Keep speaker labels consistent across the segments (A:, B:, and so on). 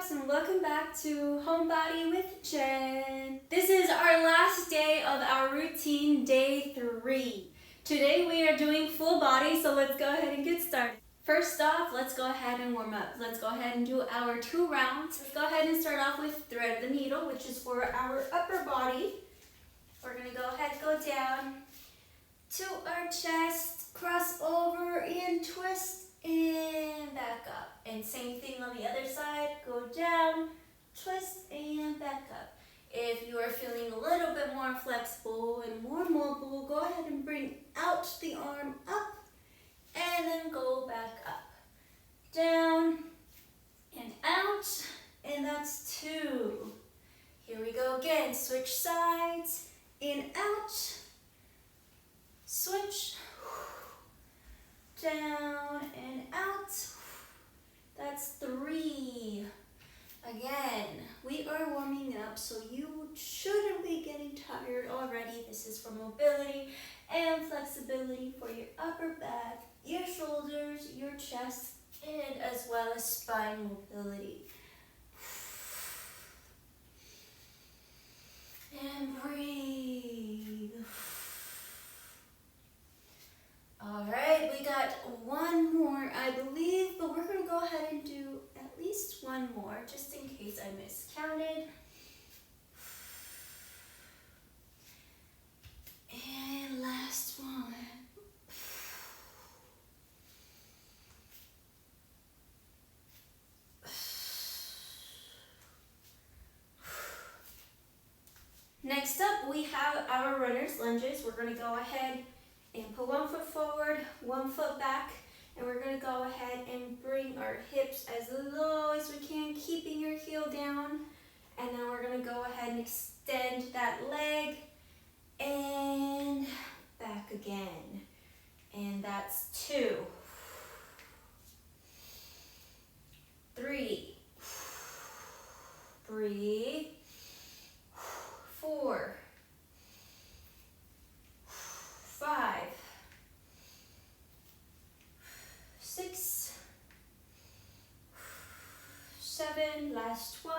A: Pops, and welcome back to Homebody with Jen. This is our last day of our routine, day 3. Today we are doing full body, so let's go ahead and get started. First off, let's go ahead and warm up. Let's go ahead and do our 2 rounds. Let's go ahead and start off with thread the needle, which is for our upper body. We're going to go ahead, go down to our chest, cross over and twist and back up. And same thing on the other side, go down, twist and back up. If you are feeling a little bit more flexible and more mobile, go ahead and bring out the arm up and then go back up. Down and out, and that's 2. Here we go again, switch sides, in, out, switch, down and out. That's 3. Again, we are warming up, so you shouldn't be getting tired already. This is for mobility and flexibility for your upper back, your shoulders, your chest, and as well as spine mobility. And breathe. All right, we got 1 more, I believe, but we're going to go ahead and do at least 1 more, just in case I miscounted. And last one. Next up, we have our runner's lunges. We're going to go ahead and put 1 foot forward, 1 foot back, and we're going to go ahead and bring our hips as low as we can, keeping your heel down. And then we're going to go ahead and extend that leg and back again. And that's 2, 3, breathe, 4, 5, 6, 7, last 1,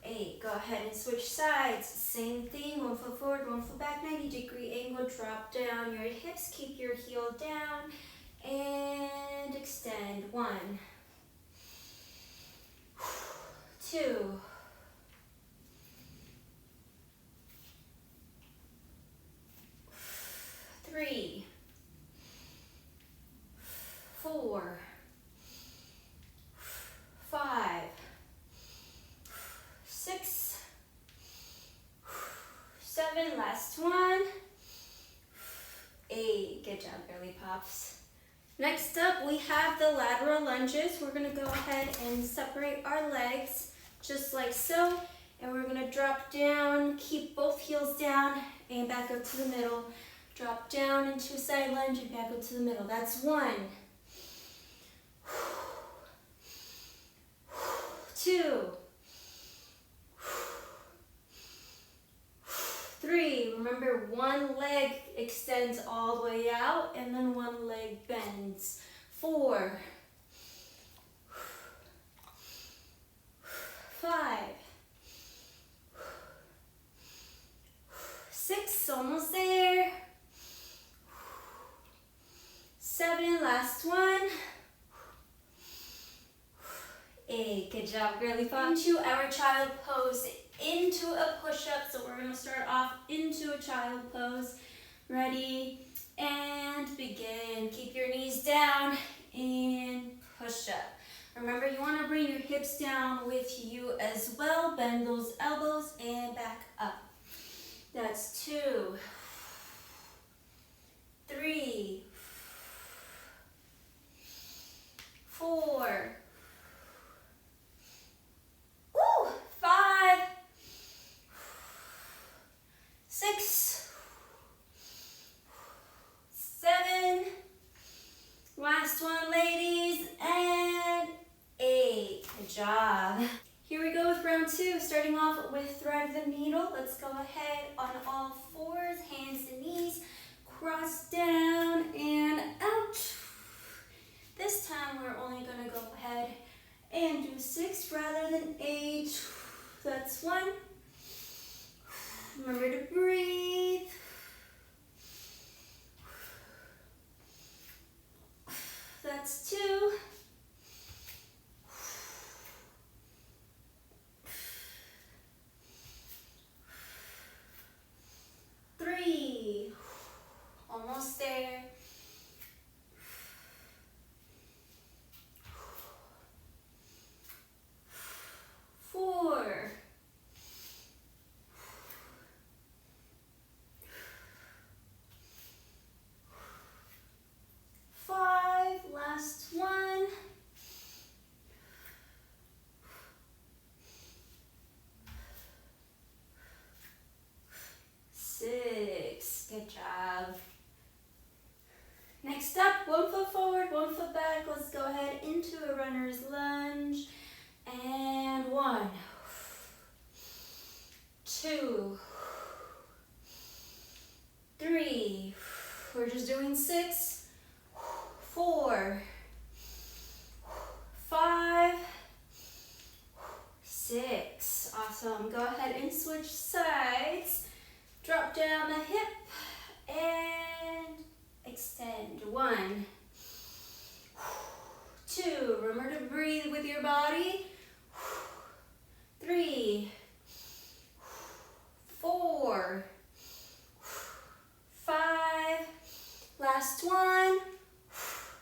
A: 8. Go ahead and switch sides. Same thing, 1 foot forward, 1 foot back, 90-degree angle, drop down your hips, keep your heel down, and extend. 1, 2, 3, 4, 5, 6, 7, last 1, 8. Good job, girly pops. Next up, we have the lateral lunges. We're going to go ahead and separate our legs just like so, and we're going to drop down, keep both heels down, and back up to the middle. Drop down into a side lunge and back up to the middle. That's 1, 2, 3. Remember, 1 leg extends all the way out, and then 1 leg bends. 4, 5, 6, almost there. 7, last 1. 8, good job, girly pop. Into our child pose, into a push-up. So we're gonna start off into a child pose. Ready, and begin. Keep your knees down and push up. Remember, you wanna bring your hips down with you as well. Bend those elbows and back up. That's 2, 3, 4, 5, 6, 7, last 1, ladies, and 8. Good job. Here we go with round 2, starting off with thread the needle. Let's go ahead on all 4s, hands and knees, cross down and out. This time we're only going to go ahead and That's 1. Remember to breathe. That's 2. 3. Almost there. 4. 5. Last 1. 6. Good job. Next up, 1 foot forward, 1 foot back. Let's go ahead into a runner's lunge. And 1, 2, 3. We're just doing 6, 4, 5, 6. Awesome. Go ahead and switch sides. Drop down the hip and extend. 1, 2. Remember to breathe with your body. 3, 4, 5. Last 1,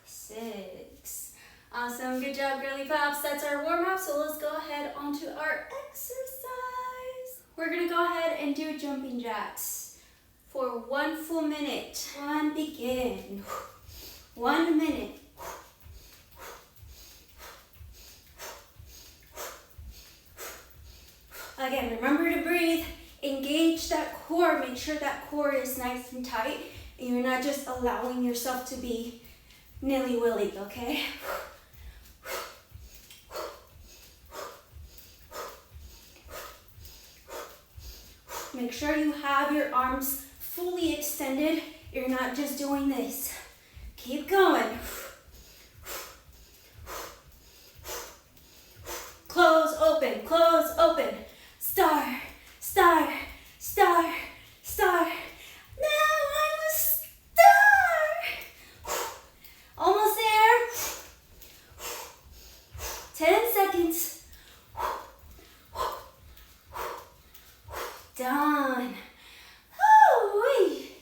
A: 6. Awesome. Good job, girly pops. That's our warm-up. So let's go ahead onto our exercise. We're going to go ahead and do jumping jacks for 1 full minute. Begin. 1 minute. Again, remember to breathe. Engage that core. Make sure that core is nice and tight and you're not just allowing yourself to be nilly-willy, okay? Make sure you have your arms fully extended. You're not just doing this. Keep going. Close, open, close, open. Star, star, star, star. Now I'm a star. Almost there. 10 seconds. Done. Woo-wee.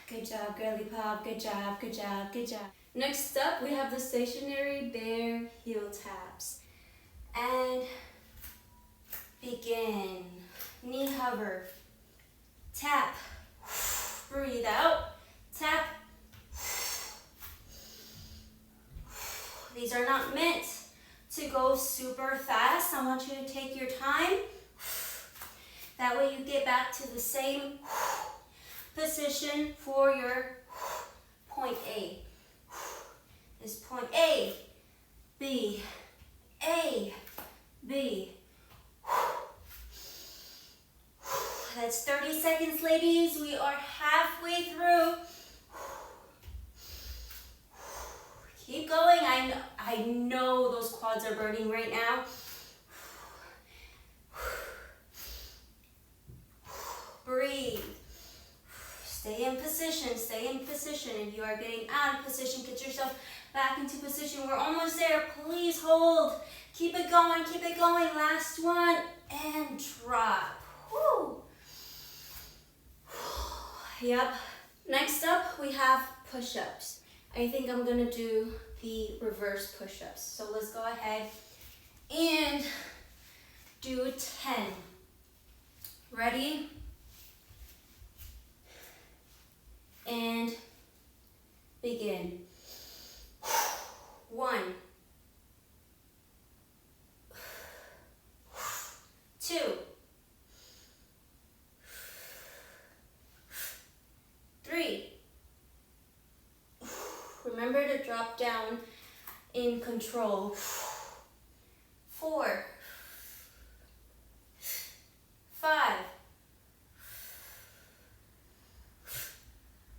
A: Good job, girly pop. Good job, good job, good job. Next up, we have the stationary bear heel taps. And begin. Knee hover. Tap. Breathe out. Tap. These are not meant to go super fast. I want you to take your time. That way you get back to the same position for your point A. This point A, B, A, B. That's 30 seconds, ladies. We are halfway through. Keep going. I know those quads are burning right now. Breathe. Stay in position, stay in position. If you are getting out of position, get yourself back into position. We're almost there. Please hold. Keep it going, keep it going. Last one, and drop. Whew. Yep. Next up, we have push-ups. I think I'm gonna do the reverse push-ups. So let's go ahead and do 10. Ready? And begin. 1, 2, 3. Remember to drop down in control. 4, 5,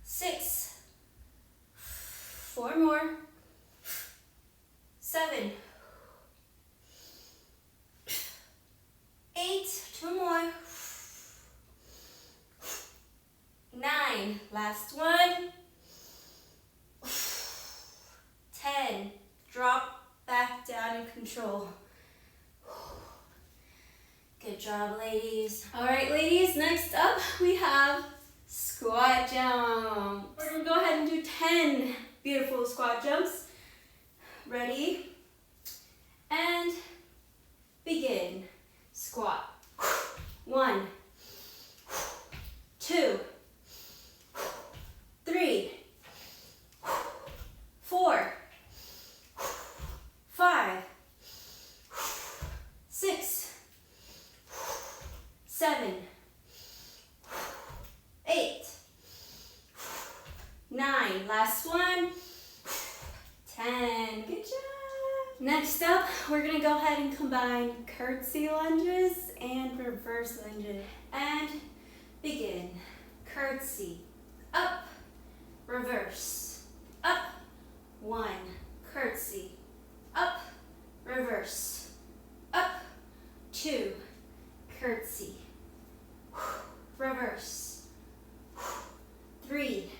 A: 6, 4 more, 7, Last one. 10. Drop back down in control. Good job, ladies. All right, ladies, next up we have squat jump. We're gonna go ahead and do 10 beautiful squat jumps. Ready? And begin. Squat. 1, 2, 3, 4, 5, 6, 7, 8, 9. Last one. 10. Good job. Next up, we're gonna go ahead and combine curtsy lunges and reverse lunges. And begin. Curtsy. Up. Reverse. Up. 1. Curtsy. Up. Reverse. Up. 2. Curtsy. Reverse. 3.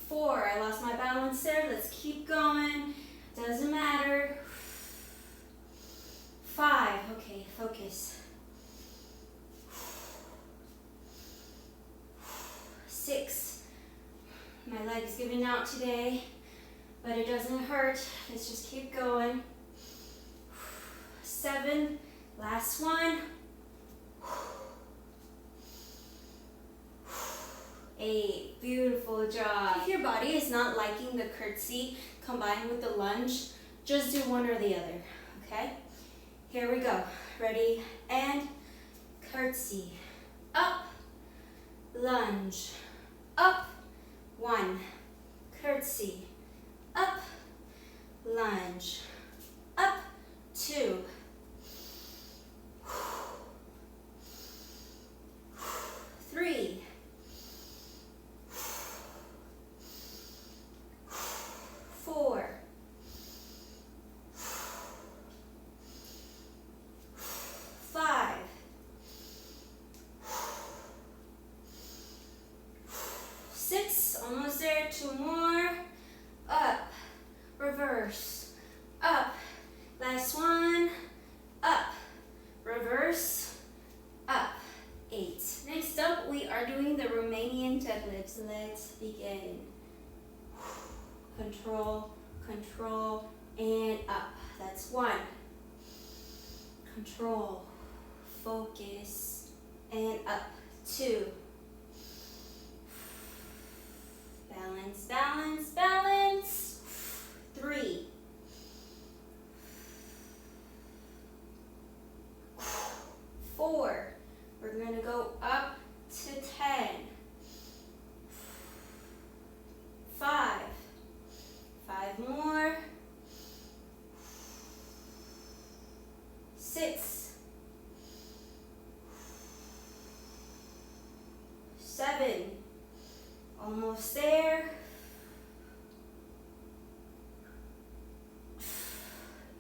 A: 4. I lost my balance there. Let's keep going. Doesn't matter. 5. Okay, focus. 6. My leg is giving out today, but it doesn't hurt. Let's just keep going. 7. Last one. 8. Beautiful job. If your body is not liking the curtsy combined with the lunge, just do one or the other, okay? Here we go. Ready? And curtsy. Up. Lunge. Up. 1. Curtsy. Up. Lunge. Up. 2. 3. 4. 5. 6. Almost there. 2 more. Up. Reverse. Up. Last one. Up. Reverse. Up. 8. Next up, we are doing the Romanian deadlifts. Let's begin. Control, control, and up. That's 1. Control, focus, and up. 2. Balance, balance, balance. 3. 4. We're going to go up to 10. 5. 5 more. 6. 7. Almost there.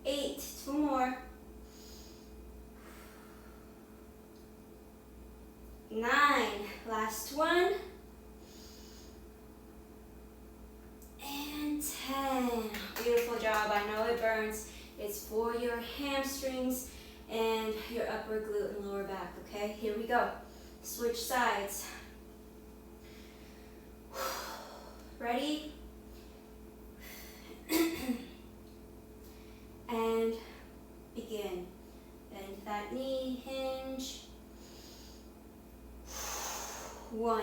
A: 8. 2 more. 9. Last one. And 10. Beautiful job. I know it burns. It's for your hamstrings and your upper glute and lower back, okay? Here we go. Switch sides. Ready? And begin. Bend that knee, hinge. 1.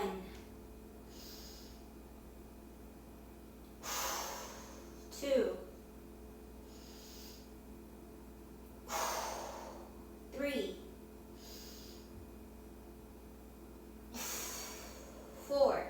A: 2. 3. 4.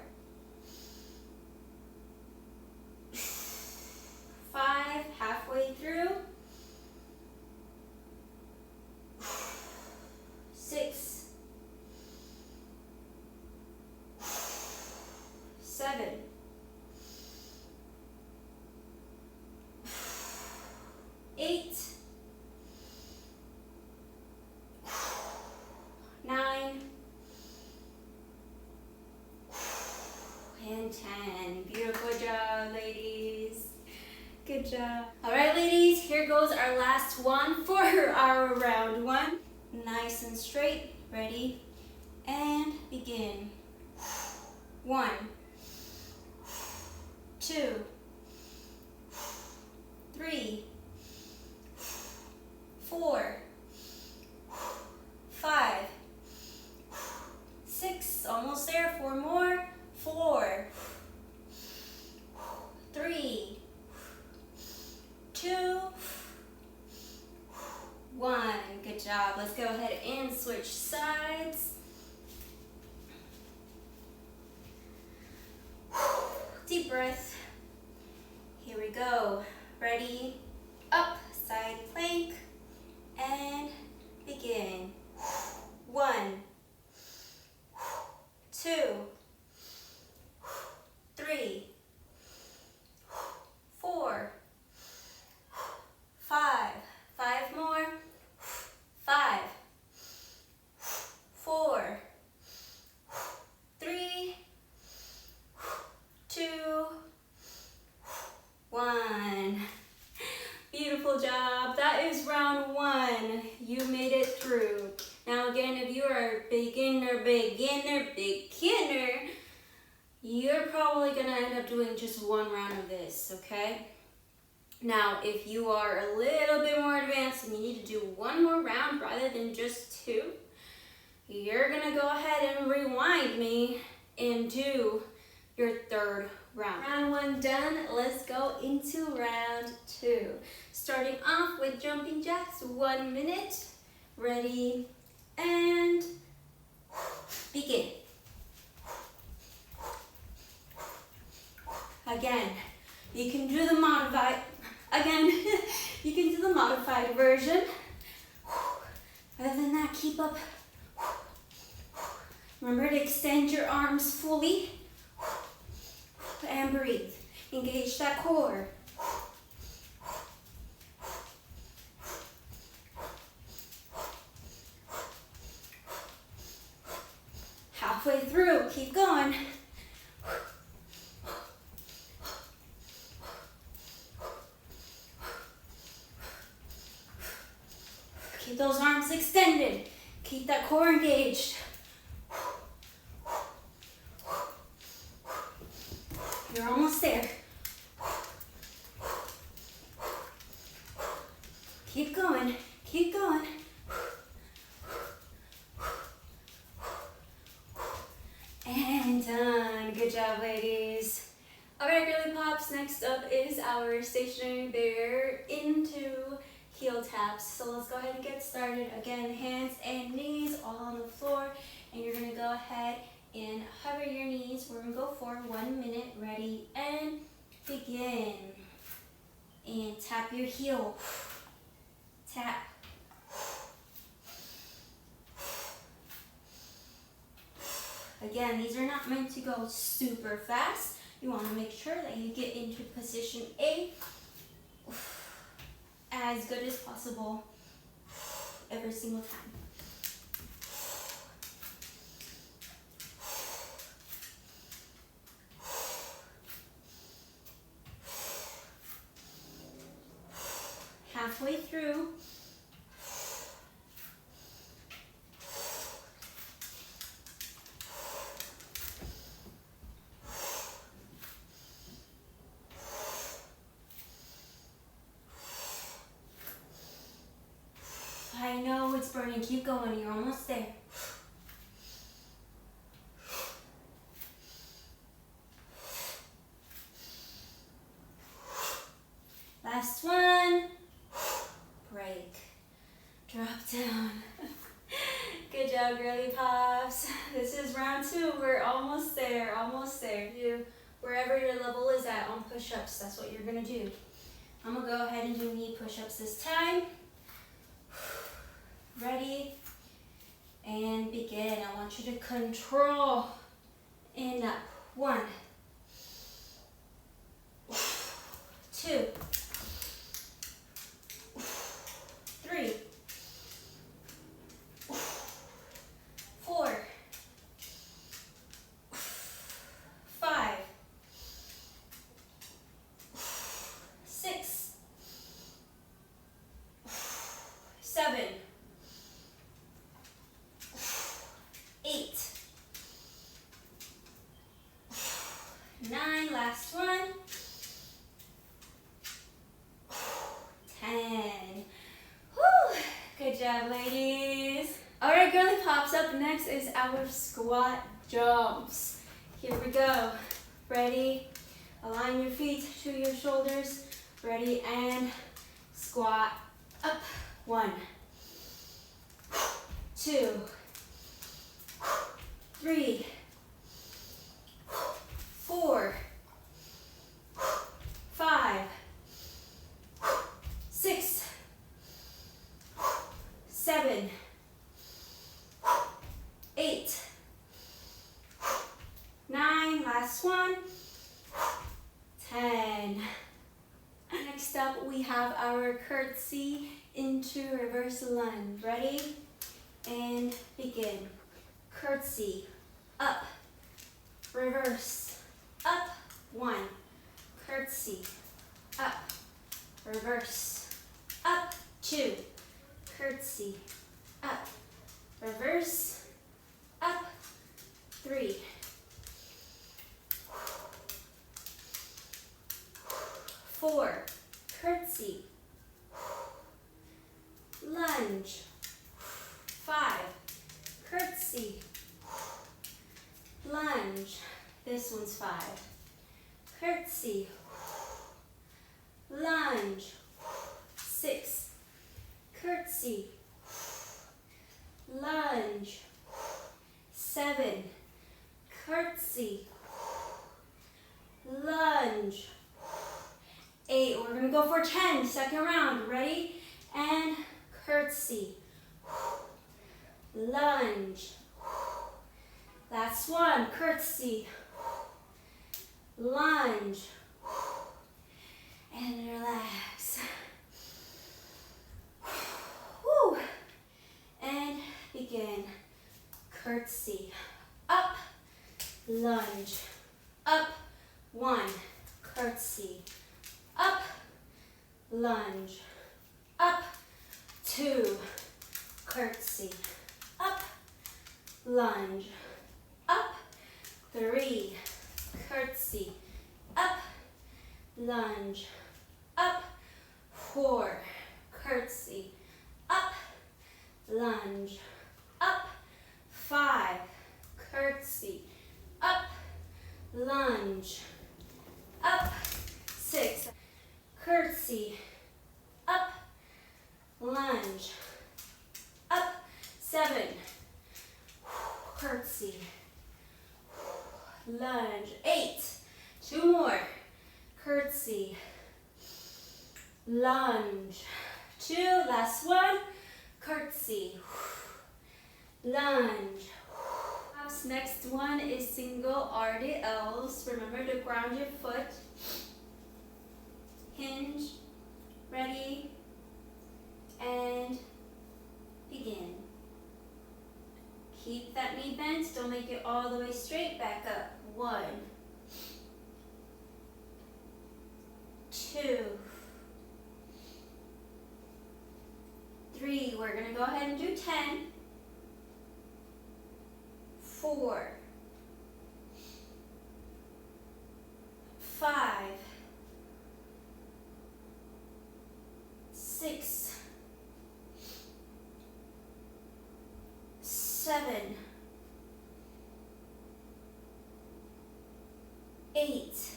A: 10. Beautiful job, ladies. Good job. All right, ladies, here goes our last one for our round one. Nice and straight. Ready? And begin. 1, 2, 3, 4, 5, 6, almost there, 4 more, 4, 3, 2, 1. Good job. Let's go ahead and switch sides. Deep breath. Here we go. Ready? Up, side plank, and begin. 1, 2, 3, 4, 5. 5 more. 5, 4, 3, 2, 1. Beautiful job. That is round 1. You made it through. Now again, if you are a beginner, you're probably gonna end up doing just 1 round of this, okay? Now, if you are a little bit more advanced and you need to do 1 more round rather than just 2, you're gonna go ahead and rewind me and do your 3rd round. Round 1 done, let's go into round 2. Starting off with jumping jacks, 1 minute. Ready, and begin. Again, you can do the modified version. Other than that, keep up. Remember to extend your arms fully and breathe. Engage that core. Halfway through, keep going. Keep those arms extended. Keep that core engaged. You're almost there. Keep going. Keep going. And done. Good job, ladies. All right, girly pops, next up is our stationary bear into heel taps. So let's go ahead and get started. Again, hands and knees all on the floor, and you're gonna go ahead and hover your knees. We're gonna go for 1 minute. Ready, and begin. And tap your heel. Tap. Again, these are not meant to go super fast. You want to make sure that you get into position A as good as possible every single time. Halfway through. I know it's burning. Keep going. You're almost there. Last one. Break. Drop down. Good job, girly pops. This is round 2. We're almost there. Almost there. You, wherever your level is at on push-ups, that's what you're gonna do. I'm gonna go ahead and do knee push-ups this time. Ready, and begin. I want you to control in up. 1, 2, 3, 4, 5, job, ladies. All right, girly pops, up next is our squat jumps. Here we go. Ready? Align your feet to your shoulders. Ready, and squat up. 1, 2, 3, 4, 5, 6, 7, 8, 9, last one, 10. Next up, we have our curtsy into reverse lunge. Ready? And begin. Curtsy, up, reverse, up, 1, curtsy, up, reverse, up, 2, curtsy, up, reverse, up, 3, 4, curtsy, lunge, 5, curtsy, lunge, this one's 5, curtsy, lunge, 6, curtsy, lunge, 7, curtsy, lunge, 8, we're gonna go for 10, second round, ready? And curtsy, lunge, last one, curtsy, lunge, and relax. Whew. And begin. Curtsy, up, lunge, up, 1, curtsy, up, lunge, up, 2, curtsy, up, lunge, up, 3, curtsy, up, lunge, up, 4, curtsy, up, lunge, up, 5, curtsy, up, lunge, up, 6, curtsy, up, lunge, up, 7, curtsy, lunge, 8, 2 more, curtsy, lunge, 2, last one, curtsy, lunge. Next one is single RDLs. Remember to ground your foot, hinge, ready, and begin. Keep that knee bent, don't make it all the way straight, back up. 1, 2, 3, we're gonna go ahead and do 10, 4, 5, 6, 7, 8,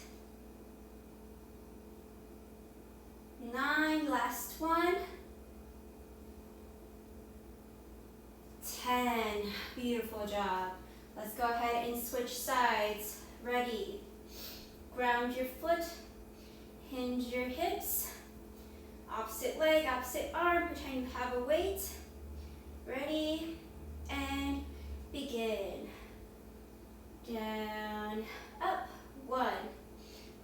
A: 9, last one, 10. Beautiful job. Let's go ahead and switch sides. Ready? Ground your foot, hinge your hips, opposite leg, opposite arm, pretend you have a weight. Ready? And begin. Down, up, 1.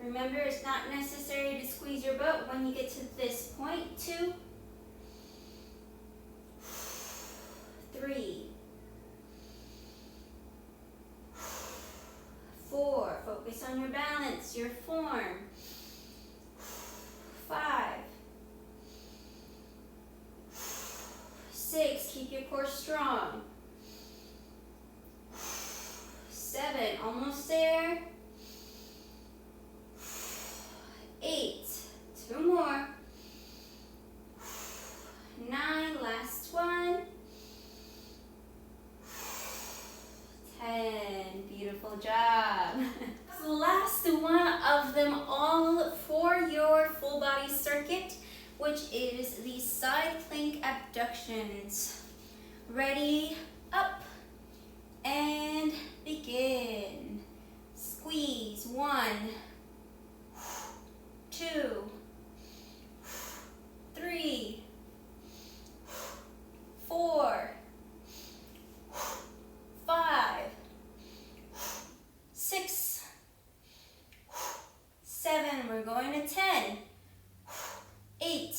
A: Remember, it's not necessary to squeeze your butt when you get to this point. 2, 3, 4, focus on your balance, your form. 5, 6, keep your core strong. 7, almost there. 8, 2 more. 9, last one. circuit, which is the side plank abductions. Ready, up, and begin. Squeeze, 1, 2, 3, 4, 5, 6, 7, we're going to 10, 8,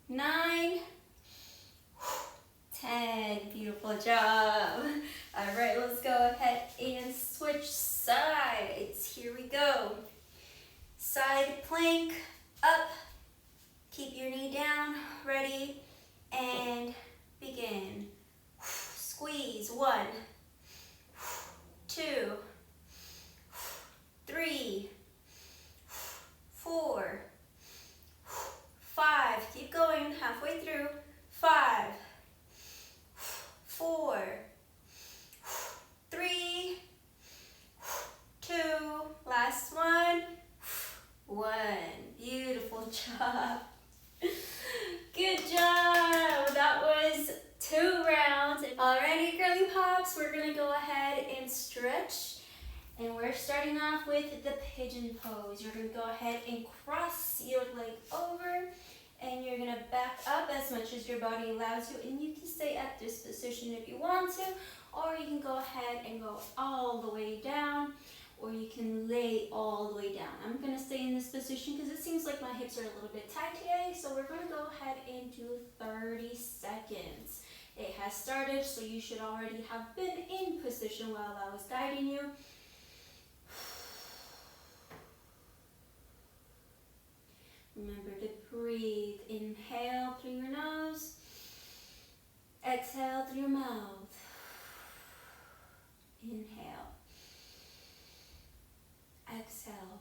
A: 9, 10. Beautiful job. All right, let's go ahead and switch sides. Here we go. Side plank, up. Keep your knee down. Ready, and begin. Squeeze, 1, 2, 3, 4, 5. Keep going, halfway through. 5, 4, 3, 2, last one. 1. Beautiful job. Good job. That was 2 rounds. Alrighty, girly pops, we're gonna go ahead and stretch. And we're starting off with the pigeon pose. You're gonna go ahead and cross your leg over, and you're gonna back up as much as your body allows you, and you can stay at this position if you want to, or you can go ahead and go all the way down, or you can lay all the way down. I'm gonna stay in this position because it seems like my hips are a little bit tight today, so we're gonna go ahead and do 30 seconds. It has started, so you should already have been in position while I was guiding you. Remember to breathe. Inhale through your nose. Exhale through your mouth. Inhale. Exhale.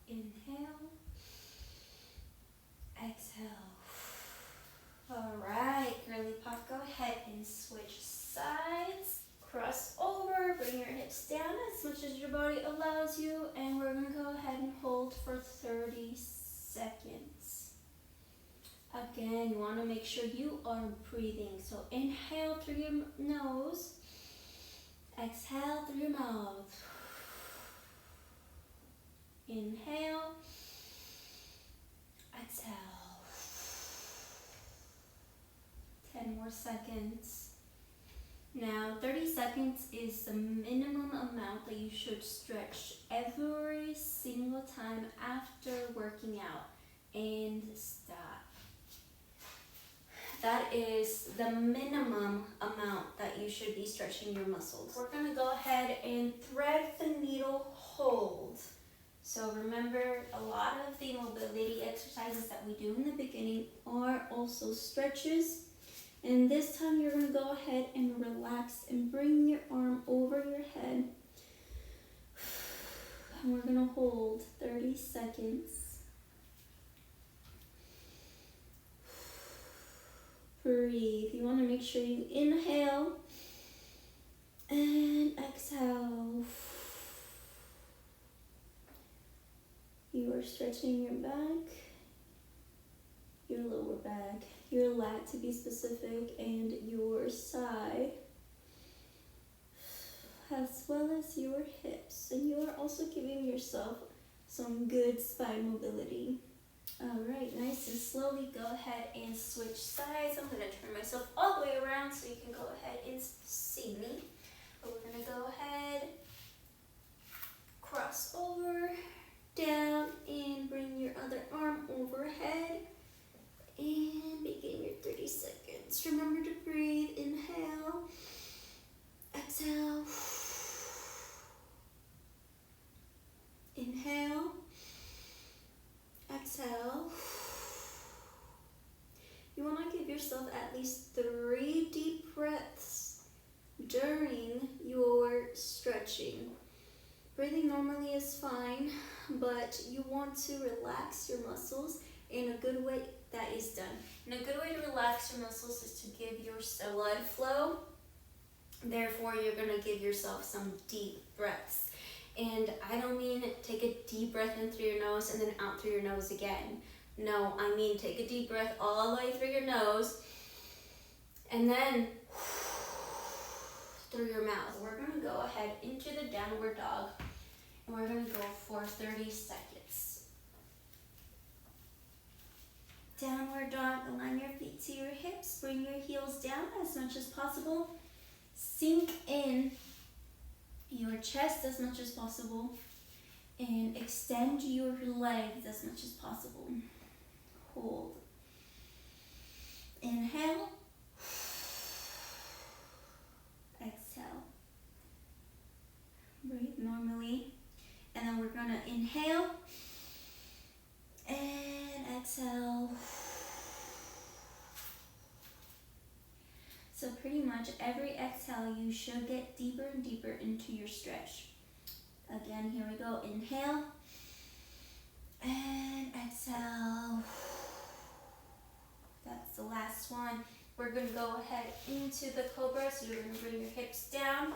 A: Inhale. Exhale. All right, girly pop, go ahead and switch sides. Cross over, bring your hips down as much as your body allows you, and we're gonna go ahead and hold for 30 seconds. Again, you wanna make sure you are breathing. So inhale through your nose, exhale through your mouth. Inhale, exhale. 10 more seconds. Now, 30 seconds is the minimum amount that you should stretch every single time after working out, and stop. That is the minimum amount that you should be stretching your muscles. We're gonna go ahead and thread the needle hold. So remember, a lot of the mobility exercises that we do in the beginning are also stretches. And this time you're going to go ahead and relax and bring your arm over your head. And we're going to hold 30 seconds. Breathe. You want to make sure you inhale and exhale. You are stretching your back, your lower back, your lat to be specific, and your side, as well as your hips. And you are also giving yourself some good spine mobility. All right, nice and slowly go ahead and switch sides. I'm gonna turn myself all the way around so you can go ahead and see me. But we're gonna go ahead, cross over, down, and bring your other arm overhead. And begin your 30 seconds. Remember to breathe. Inhale. Exhale. Inhale. Exhale. You want to give yourself at least 3 deep breaths during your stretching. Breathing normally is fine, but you want to relax your muscles in a good way. That is done. And a good way to relax your muscles is to give yourself blood flow. Therefore, you're going to give yourself some deep breaths. And I don't mean take a deep breath in through your nose and then out through your nose again. No, I mean take a deep breath all the way through your nose and then through your mouth. We're gonna go ahead into the downward dog and we're gonna go for 30 seconds. Downward dog, align your feet to your hips, bring your heels down as much as possible. Sink in your chest as much as possible and extend your legs as much as possible. Hold. Inhale. Exhale. Breathe normally. And then we're gonna inhale and exhale. So pretty much every exhale, you should get deeper and deeper into your stretch. Again, here we go. Inhale and exhale. That's the last one. We're gonna go ahead into the cobra. So you're gonna bring your hips down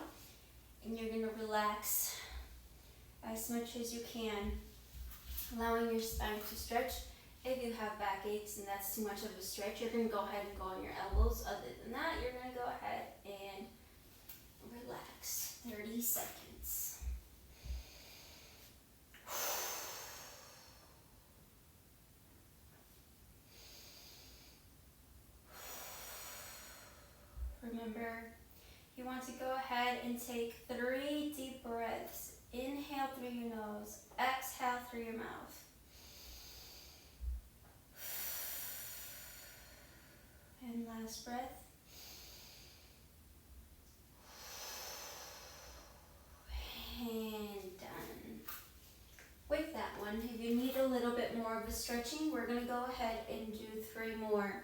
A: and you're gonna relax as much as you can, allowing your spine to stretch. If you have backaches and that's too much of a stretch, you're going to go ahead and go on your elbows. Other than that, you're going to go ahead and relax. 30 seconds. Remember, you want to go ahead and take 3 deep breaths. Inhale through your nose, exhale through your mouth. And last breath. And done. With that one, if you need a little bit more of a stretching, we're going to go ahead and do 3 more.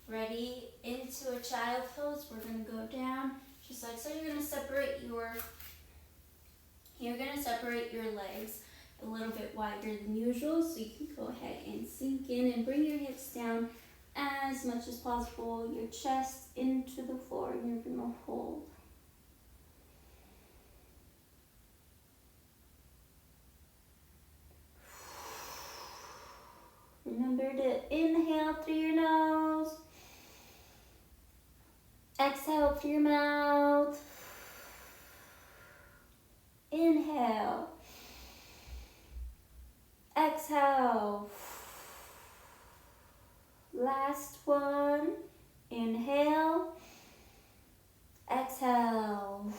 A: Ready? Into a child pose. We're going to go down just like so. You're going to separate your legs a little bit wider than usual, so you can go ahead and sink in and bring your hips down as much as possible, your chest into the floor, and you're gonna hold. Remember to inhale through your nose, exhale through your mouth, inhale, exhale. Last one. Inhale. Exhale.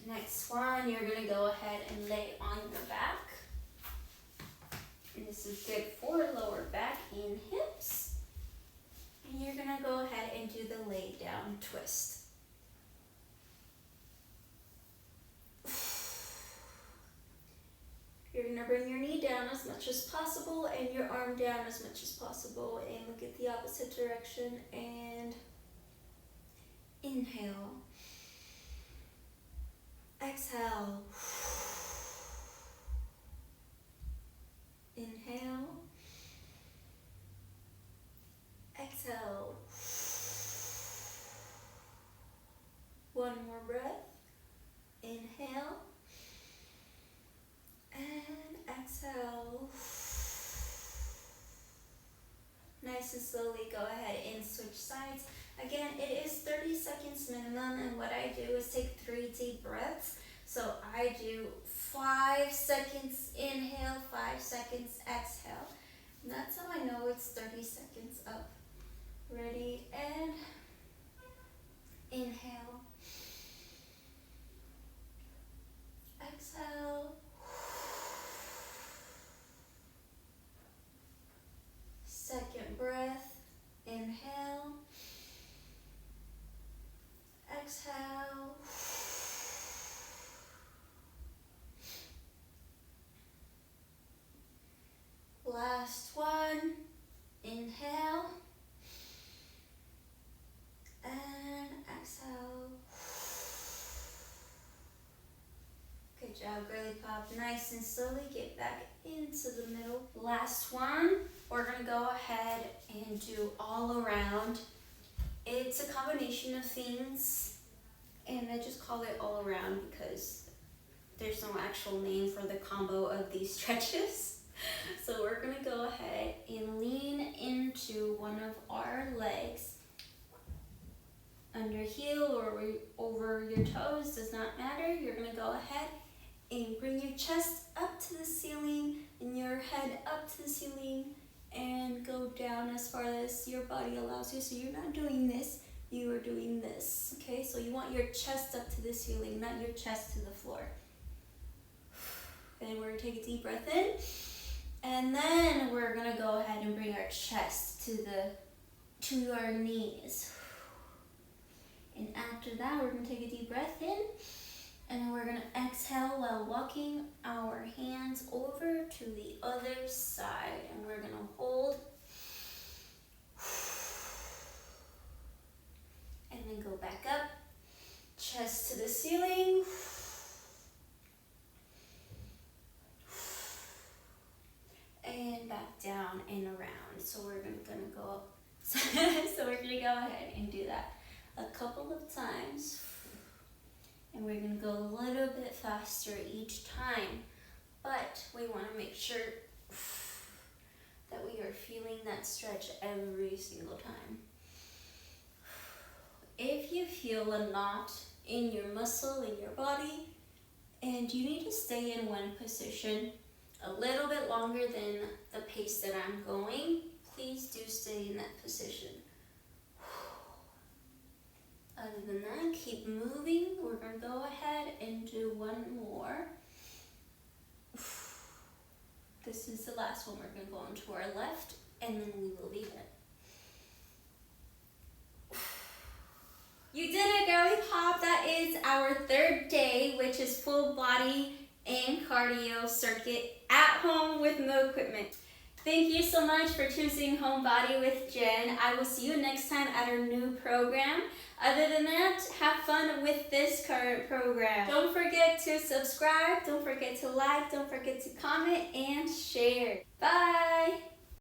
A: Next one, you're going to go ahead and lay on your back. And this is good for lower back and hips. And you're going to go ahead and do the lay down twist. You're going to bring your knee down as much as possible and your arm down as much as possible, and look at the opposite direction and inhale. Exhale. Inhale. Exhale. One more breath. Inhale. And exhale. Nice and slowly go ahead and switch sides. Again, it is 30 seconds minimum, and what I do is take 3 deep breaths. So I do 5 seconds inhale, 5 seconds exhale. And that's how I know it's 30 seconds up. Ready, and inhale. Exhale. Second breath, inhale, exhale, last one, inhale, and exhale. Good job, girly pop. Nice and slowly get back into the middle. Last one, we're gonna go ahead and do all around It's a combination of things, and I just call it all around because there's no actual name for the combo of these stretches. So we're gonna go ahead and lean into one of our legs, under heel or over your toes, does not matter. You're gonna go ahead and bring your chest up to the ceiling and your head up to the ceiling and go down as far as your body allows you. So you're not doing this, you are doing this, okay? So you want your chest up to the ceiling, not your chest to the floor. Then we're gonna take a deep breath in, and then we're gonna go ahead and bring our chest to our knees. And after that, we're gonna take a deep breath in, and then we're gonna exhale while walking our hands over to the other side. And we're gonna hold, and then go back up, chest to the ceiling, and back down and around. So we're gonna go up. So we're gonna go ahead and do that a couple of times, and we're gonna go a little bit faster each time, but we want to make sure that we are feeling that stretch every single time. If you feel a knot in your muscle, in your body, and you need to stay in one position a little bit longer than the pace that I'm going, please do stay in that position. Other than that, keep moving. We're going to go ahead and do one more. This is the last one. We're going to go on to our left, and then we will be done. You did it, girly pop. That is our third day, which is full body and cardio circuit at home with no equipment. Thank you so much for choosing Home Body with Jen. I will see you next time at our new program. Other than that, have fun with this current program. Don't forget to subscribe, don't forget to like, don't forget to comment and share. Bye!